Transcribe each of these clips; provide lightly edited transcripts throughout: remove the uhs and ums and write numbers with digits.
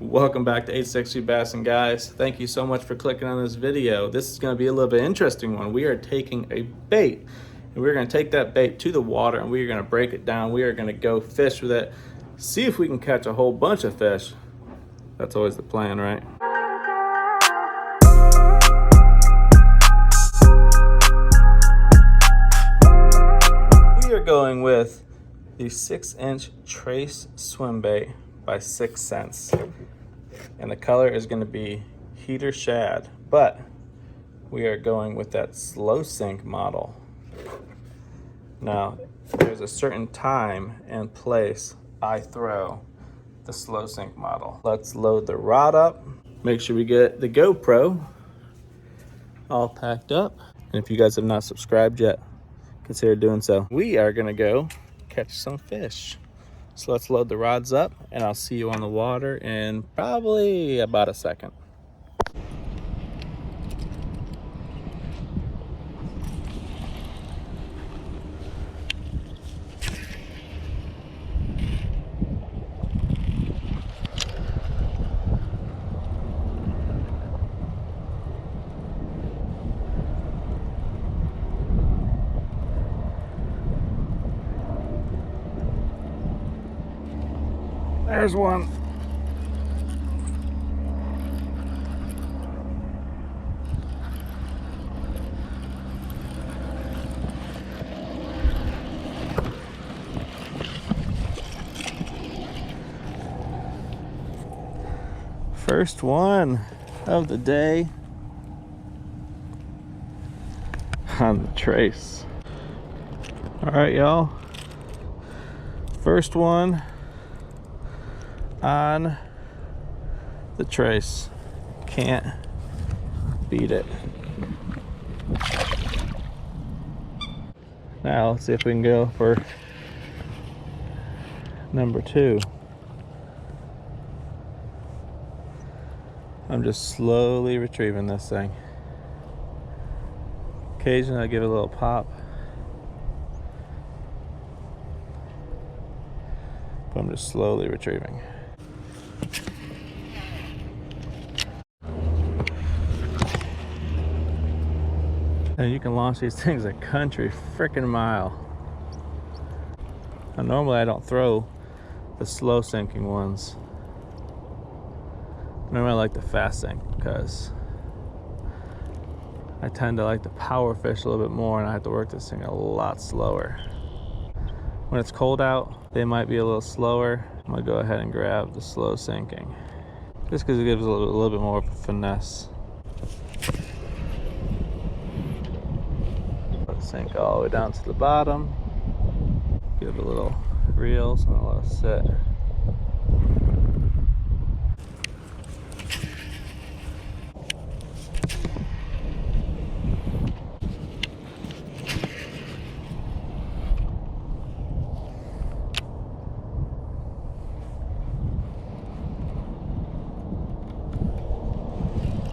Welcome back to 860 Bassin, guys. Thank you so much for clicking on this video. This is going to be a little bit interesting one. We are taking a bait and we're going to take that bait to the water and we are going to break it down. We are going to go fish with it, see if we can catch a whole bunch of fish. That's always the plan, right? We are going with the 6-inch Trace swim bait by 6 cents. And the color is going to be heater shad, but we are going with that slow sink model. Now, there's a certain time and place I throw the slow sink model. Let's load the rod up. Make sure we get the GoPro all packed up. And if you guys have not subscribed yet, consider doing so. We are going to go catch some fish. So let's load the rods up and I'll see you on the water in probably about a second. There's one. First one of the day on the Trace. All right, y'all. First one on the Trace. Can't beat it. Now let's see if we can go for number 2. I'm just slowly retrieving this thing. Occasionally I give it a little pop, but I'm just slowly retrieving. And you can launch these things a country frickin' mile. Now, normally I don't throw the slow sinking ones. Normally I like the fast sink because I tend to like to power fish a little bit more and I have to work this thing a lot slower. When it's cold out, they might be a little slower. I'm gonna go ahead and grab the slow sinking just because it gives a little bit more of a finesse. Sink all the way down to the bottom. Give it a little reel, so I'll let it sit.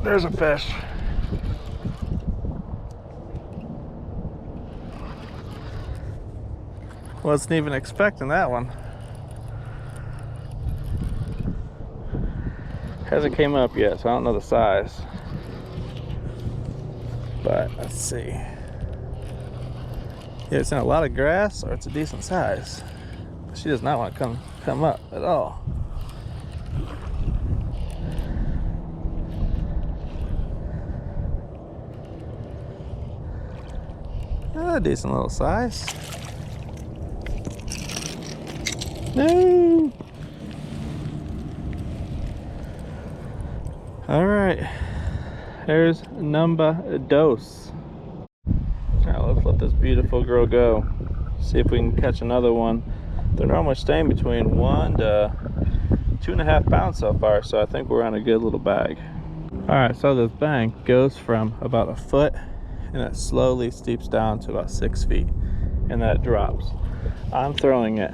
There's a fish. Wasn't even expecting that one. Hasn't came up yet, so I don't know the size. But let's see. Yeah, it's in a lot of grass, or it's a decent size. She does not want to come up at all. A decent little size. No. All right, there's number dos. Now let's let this beautiful girl go. See if we can catch another one. They're normally staying between 1 to 2.5 pounds so far, so I think we're on a good little bag. All right, so this bank goes from about 1 foot and it slowly steeps down to about 6 feet and that drops. I'm throwing it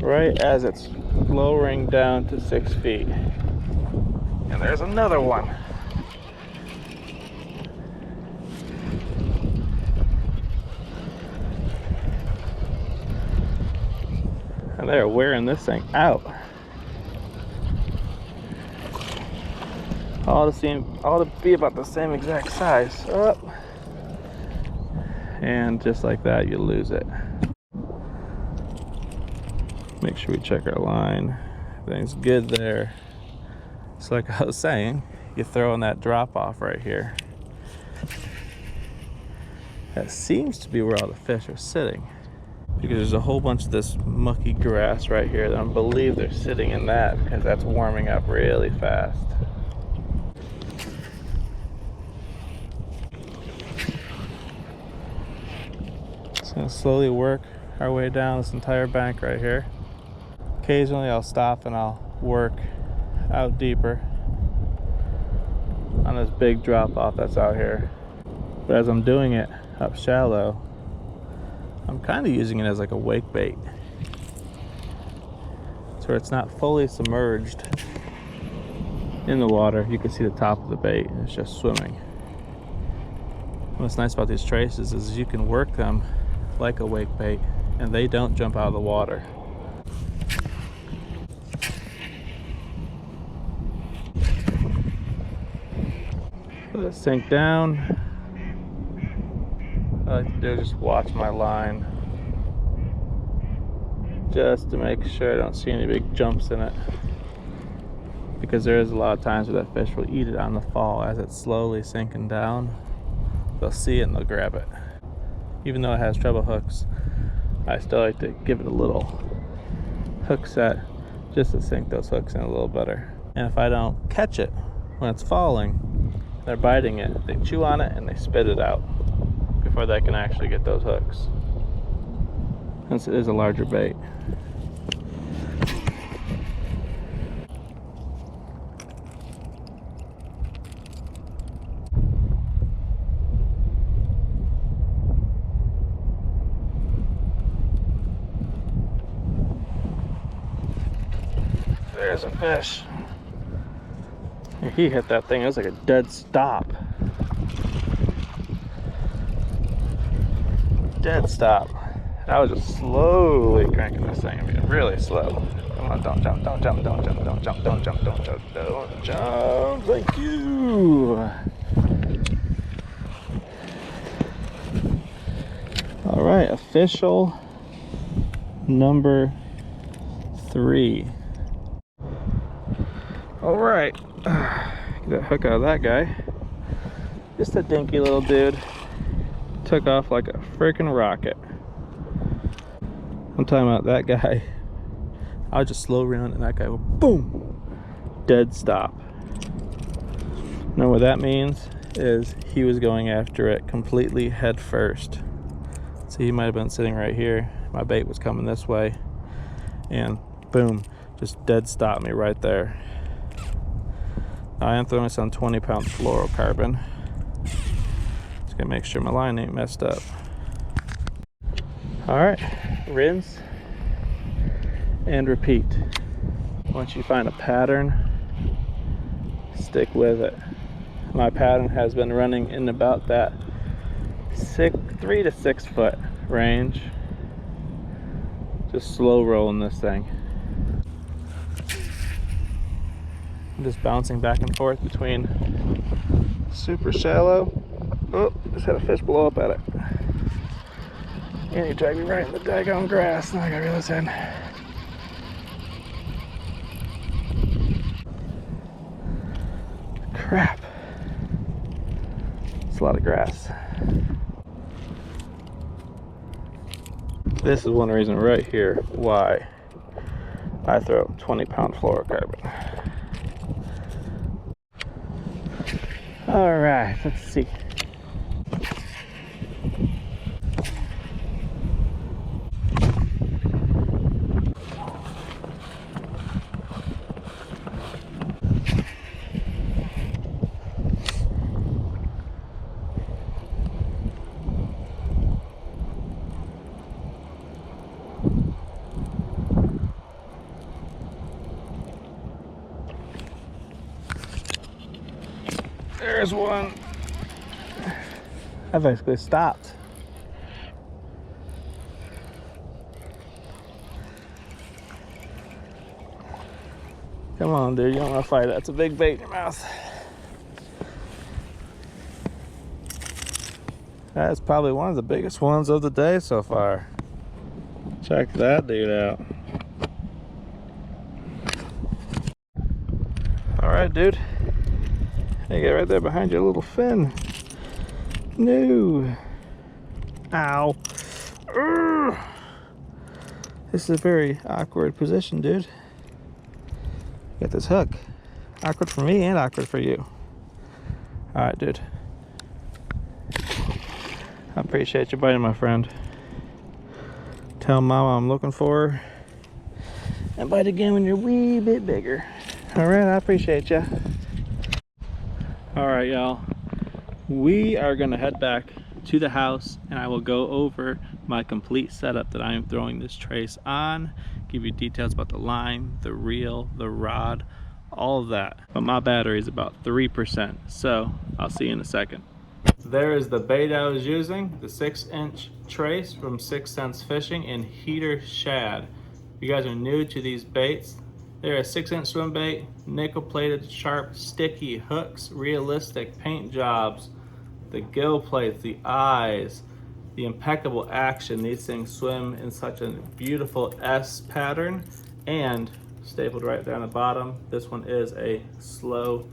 right as it's lowering down to 6 feet. And there's another one. And they're wearing this thing out. All to be about the same exact size. Up. And just like that, you lose it. Make sure we check our line. Everything's good there. So like I was saying, you throw in that drop off right here. That seems to be where all the fish are sitting, because there's a whole bunch of this mucky grass right here that I believe they're sitting in that, because that's warming up really fast. Just gonna slowly work our way down this entire bank right here. Occasionally I'll stop and I'll work out deeper on this big drop off that's out here. But as I'm doing it up shallow, I'm kind of using it as like a wake bait, so it's not fully submerged in the water. You can see the top of the bait and it's just swimming. What's nice about these traces is you can work them like a wake bait and they don't jump out of the water. Let it sink down. What I like to do is just watch my line, just to make sure I don't see any big jumps in it, because there is a lot of times where that fish will eat it on the fall as it's slowly sinking down. They'll see it and they'll grab it. Even though it has treble hooks, I still like to give it a little hook set just to sink those hooks in a little better. And if I don't catch it when it's falling, they're biting it, they chew on it and they spit it out before they can actually get those hooks, since it is a larger bait. There's a fish. He hit that thing, it was like a dead stop. Dead stop. I was just slowly cranking this thing. I mean, really slow. Come on, don't jump, don't jump, don't jump, don't jump, don't jump, don't jump, don't jump. Thank you. All right, official number 3. All right, get that hook out of that guy. Just a dinky little dude. Took off like a freaking rocket. I'm talking about that guy. I was just slow around and that guy went boom, dead stop. Now what that means is he was going after it completely head first. So he might have been sitting right here. My bait was coming this way, and boom, just dead stopped me right there. Now I am throwing this on 20-pound fluorocarbon. Just gonna make sure my line ain't messed up. All right, rinse and repeat. Once you find a pattern, stick with it. My pattern has been running in about that 3 to 6 foot range. Just slow rolling this thing. I'm just bouncing back and forth between super shallow. Oh, just had a fish blow up at it. And he dragged me right in the daggone grass. Now I gotta reel this in. Crap. It's a lot of grass. This is one reason right here why I throw 20-pound fluorocarbon. All right, let's see. There's one. I basically stopped. Come on, dude, you don't want to fight it. That's a big bait in your mouth. That's probably one of the biggest ones of the day so far. Check that dude out. All right, dude. Hey, get right there behind your little fin. No. Ow. Urgh. This is a very awkward position, dude. Get this hook. Awkward for me and awkward for you. All right, dude. I appreciate you biting, my friend. Tell Mama I'm looking for her. And bite again when you're a wee bit bigger. All right, I appreciate you. All right, y'all. We are gonna head back to the house and I will go over my complete setup that I am throwing this trace on, give you details about the line, the reel, the rod, all of that. But my battery is about 3%, so I'll see you in a second. There is the bait I was using, the 6-inch trace from 6 Cents Fishing in heater shad. If you guys are new to these baits, they're a 6-inch swim bait, nickel plated, sharp, sticky hooks, realistic paint jobs, the gill plates, the eyes, the impeccable action. These things swim in such a beautiful S pattern, and stapled right there on the bottom, this one is a slow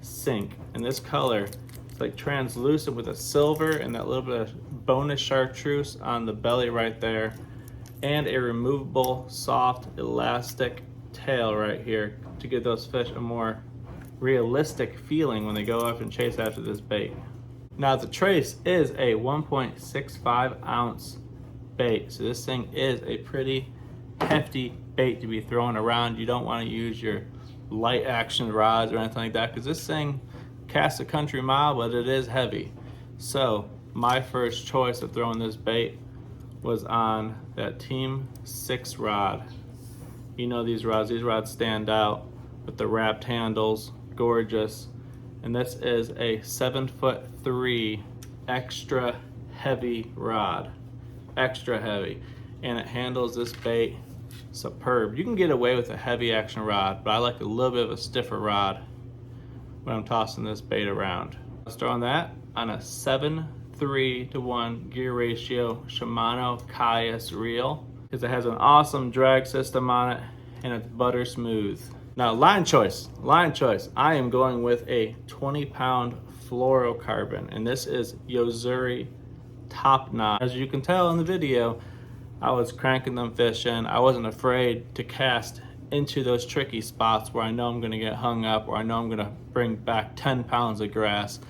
sink. And this color, it's like translucent with a silver and that little bit of bonus chartreuse on the belly right there, and a removable soft elastic tail right here to give those fish a more realistic feeling when they go up and chase after this bait. Now the trace is a 1.65 ounce bait, so this thing is a pretty hefty bait to be throwing around. You don't want to use your light action rods or anything like that, because this thing casts a country mile, but it is heavy. So my first choice of throwing this bait was on that Team 6 rod. You know these rods stand out with the wrapped handles, gorgeous. And this is a 7'3" extra heavy rod, extra heavy. And it handles this bait superb. You can get away with a heavy action rod, but I like a little bit of a stiffer rod when I'm tossing this bait around. I was throwing that on a 7:3-to-1 gear ratio Shimano Caius reel, because it has an awesome drag system on it and it's butter smooth. Now line choice, I am going with a 20-pound fluorocarbon, and this is Yozuri Top Knot. As you can tell in the video, I was cranking them fish in. I wasn't afraid to cast into those tricky spots where I know I'm gonna get hung up, or I know I'm gonna bring back 10 pounds of grass.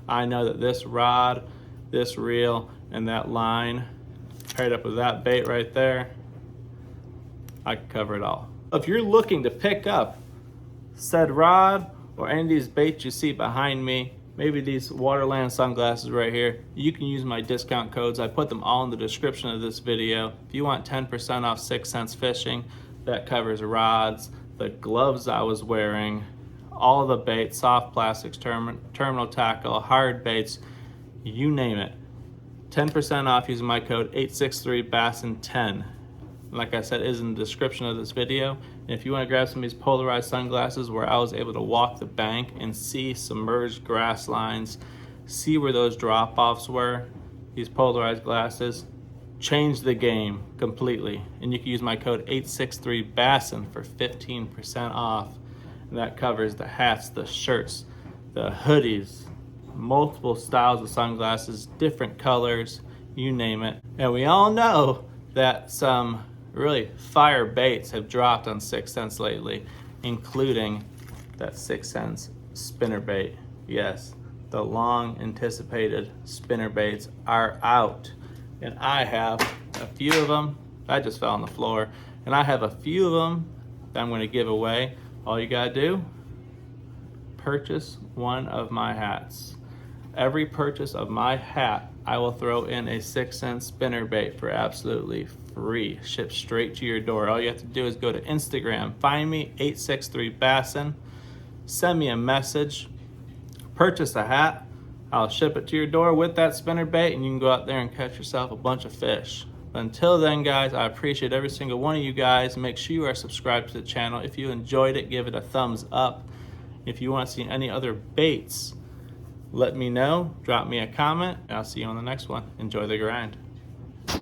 I know that this rod, this reel, and that line, paired up with that bait right there, I can cover it all. If you're looking to pick up said rod or any of these baits you see behind me, maybe these Waterland sunglasses right here, you can use my discount codes. I put them all in the description of this video. If you want 10% off 6 Cents Fishing, that covers rods, the gloves I was wearing, all the baits, soft plastics, terminal tackle, hard baits, you name it. 10% off using my code 863BASSON10. Like I said, is in the description of this video. And if you want to grab some of these polarized sunglasses where I was able to walk the bank and see submerged grass lines, see where those drop-offs were, these polarized glasses change the game completely. And you can use my code 863BASSON for 15% off. And that covers the hats, the shirts, the hoodies, multiple styles of sunglasses, different colors, you name it. And we all know that some really fire baits have dropped on 6 Cents lately, including that 6 Cents spinner bait. Yes, the long anticipated spinner baits are out, and I have a few of them. I just fell on the floor, and I have a few of them that I'm going to give away. All you gotta do, purchase one of my hats. Every purchase of my hat, I will throw in a 6 Cents spinner bait for absolutely free, shipped straight to your door. All you have to do is go to Instagram, find me 863BASSON, send me a message, purchase a hat, I'll ship it to your door with that spinner bait, and you can go out there and catch yourself a bunch of fish. But until then, guys, I appreciate every single one of you guys. Make sure you are subscribed to the channel. If you enjoyed it, give it a thumbs up. If you want to see any other baits Let me know, drop me a comment, and I'll see you on the next one. Enjoy the grind.